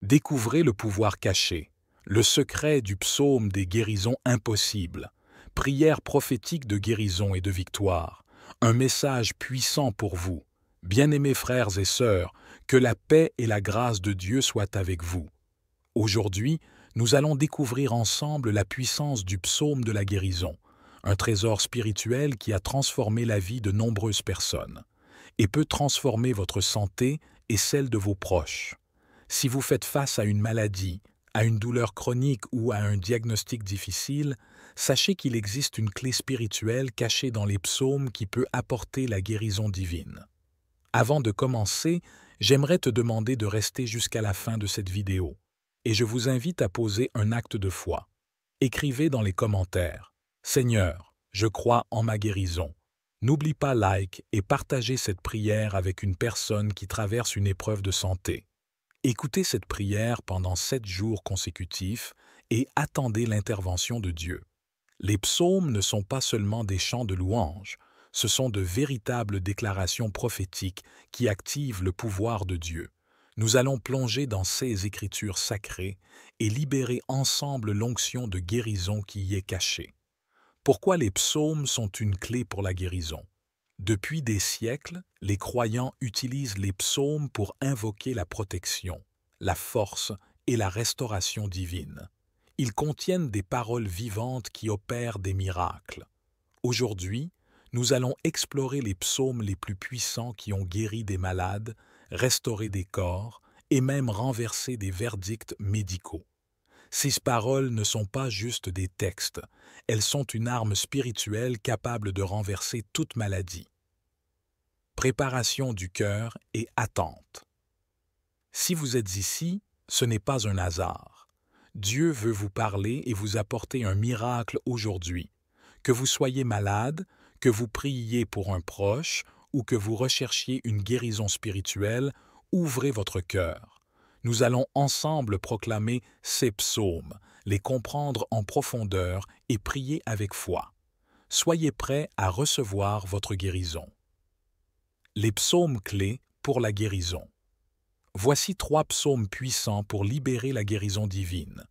Découvrez le pouvoir caché, le secret du psaume des guérisons impossibles, prière prophétique de guérison et de victoire, un message puissant pour vous. Bien-aimés frères et sœurs, que la paix et la grâce de Dieu soient avec vous. Aujourd'hui, nous allons découvrir ensemble la puissance du psaume de la guérison, un trésor spirituel qui a transformé la vie de nombreuses personnes et peut transformer votre santé et celle de vos proches. Si vous faites face à une maladie, à une douleur chronique ou à un diagnostic difficile, sachez qu'il existe une clé spirituelle cachée dans les psaumes qui peut apporter la guérison divine. Avant de commencer, j'aimerais te demander de rester jusqu'à la fin de cette vidéo, et je vous invite à poser un acte de foi. Écrivez dans les commentaires « Seigneur, je crois en ma guérison ». N'oublie pas like et partager cette prière avec une personne qui traverse une épreuve de santé. Écoutez cette prière pendant 7 jours consécutifs et attendez l'intervention de Dieu. Les psaumes ne sont pas seulement des chants de louange, ce sont de véritables déclarations prophétiques qui activent le pouvoir de Dieu. Nous allons plonger dans ces écritures sacrées et libérer ensemble l'onction de guérison qui y est cachée. Pourquoi les psaumes sont une clé pour la guérison? Depuis des siècles, les croyants utilisent les psaumes pour invoquer la protection, la force et la restauration divine. Ils contiennent des paroles vivantes qui opèrent des miracles. Aujourd'hui, nous allons explorer les psaumes les plus puissants qui ont guéri des malades, restauré des corps et même renversé des verdicts médicaux. Ces paroles ne sont pas juste des textes, elles sont une arme spirituelle capable de renverser toute maladie. Préparation du cœur et attente. Si vous êtes ici, ce n'est pas un hasard. Dieu veut vous parler et vous apporter un miracle aujourd'hui. Que vous soyez malade, que vous priiez pour un proche ou que vous recherchiez une guérison spirituelle, ouvrez votre cœur. Nous allons ensemble proclamer ces psaumes, les comprendre en profondeur et prier avec foi. Soyez prêts à recevoir votre guérison. Les psaumes clés pour la guérison. Voici 3 psaumes puissants pour libérer la guérison divine.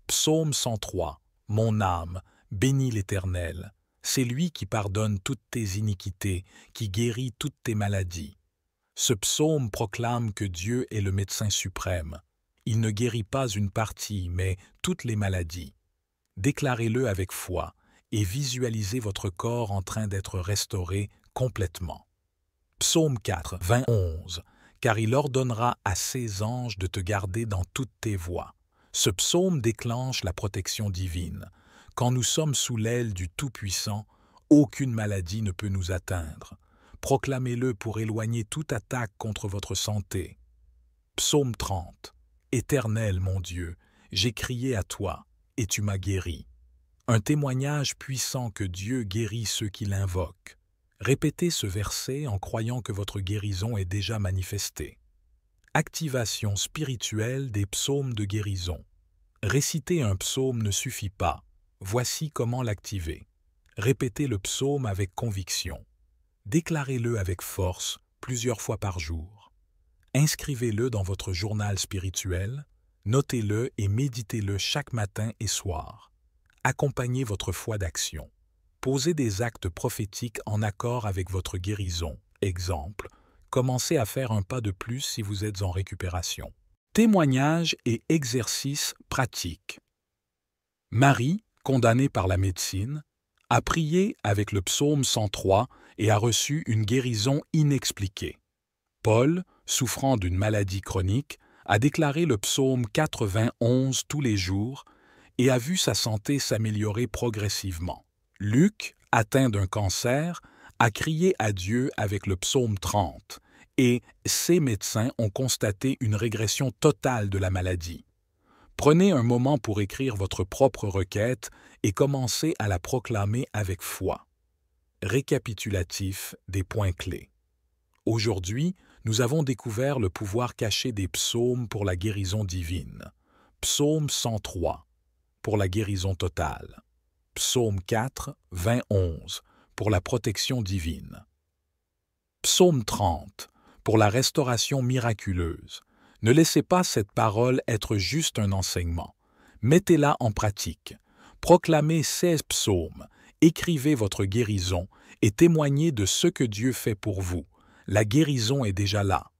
Psaume 103. Mon âme, bénis l'Éternel. C'est lui qui pardonne toutes tes iniquités, qui guérit toutes tes maladies. Ce psaume proclame que Dieu est le médecin suprême. Il ne guérit pas une partie, mais toutes les maladies. Déclarez-le avec foi et visualisez votre corps en train d'être restauré complètement. Psaume 4, 11. Car il ordonnera à ses anges de te garder dans toutes tes voies. Ce psaume déclenche la protection divine. Quand nous sommes sous l'aile du Tout-Puissant, aucune maladie ne peut nous atteindre. Proclamez-le pour éloigner toute attaque contre votre santé. Psaume 30. Éternel mon Dieu, j'ai crié à toi, et tu m'as guéri. Un témoignage puissant que Dieu guérit ceux qui l'invoquent. Répétez ce verset en croyant que votre guérison est déjà manifestée. Activation spirituelle des psaumes de guérison. Réciter un psaume ne suffit pas. Voici comment l'activer. Répétez le psaume avec conviction. Déclarez-le avec force plusieurs fois par jour. Inscrivez-le dans votre journal spirituel, notez-le et méditez-le chaque matin et soir. Accompagnez votre foi d'action. Posez des actes prophétiques en accord avec votre guérison. Exemple, commencez à faire un pas de plus si vous êtes en récupération. Témoignages et exercices pratiques. Marie, condamnée par la médecine, a prié avec le psaume 103 et a reçu une guérison inexpliquée. Paul, souffrant d'une maladie chronique, a déclaré le psaume 91 tous les jours et a vu sa santé s'améliorer progressivement. Luc, atteint d'un cancer, a crié à Dieu avec le psaume 30 et ses médecins ont constaté une régression totale de la maladie. Prenez un moment pour écrire votre propre requête et commencez à la proclamer avec foi. Récapitulatif des points clés. Aujourd'hui, nous avons découvert le pouvoir caché des psaumes pour la guérison divine. Psaume 103, pour la guérison totale. Psaume 4, 11, pour la protection divine. Psaume 30, pour la restauration miraculeuse. Ne laissez pas cette parole être juste un enseignement. Mettez-la en pratique. Proclamez 16 psaumes, écrivez votre guérison et témoignez de ce que Dieu fait pour vous. La guérison est déjà là.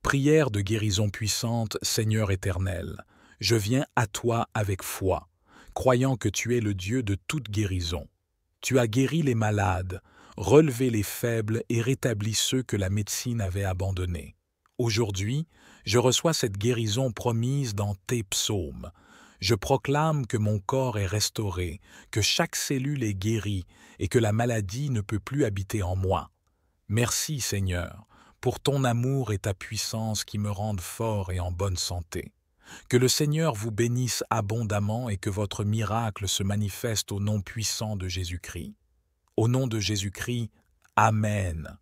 Prière de guérison puissante, Seigneur éternel, je viens à toi avec foi, croyant que tu es le Dieu de toute guérison. Tu as guéri les malades, relevé les faibles et rétabli ceux que la médecine avait abandonnés. Aujourd'hui, je reçois cette guérison promise dans tes psaumes. Je proclame que mon corps est restauré, que chaque cellule est guérie et que la maladie ne peut plus habiter en moi. Merci, Seigneur, pour ton amour et ta puissance qui me rendent fort et en bonne santé. Que le Seigneur vous bénisse abondamment et que votre miracle se manifeste au nom puissant de Jésus-Christ. Au nom de Jésus-Christ, Amen.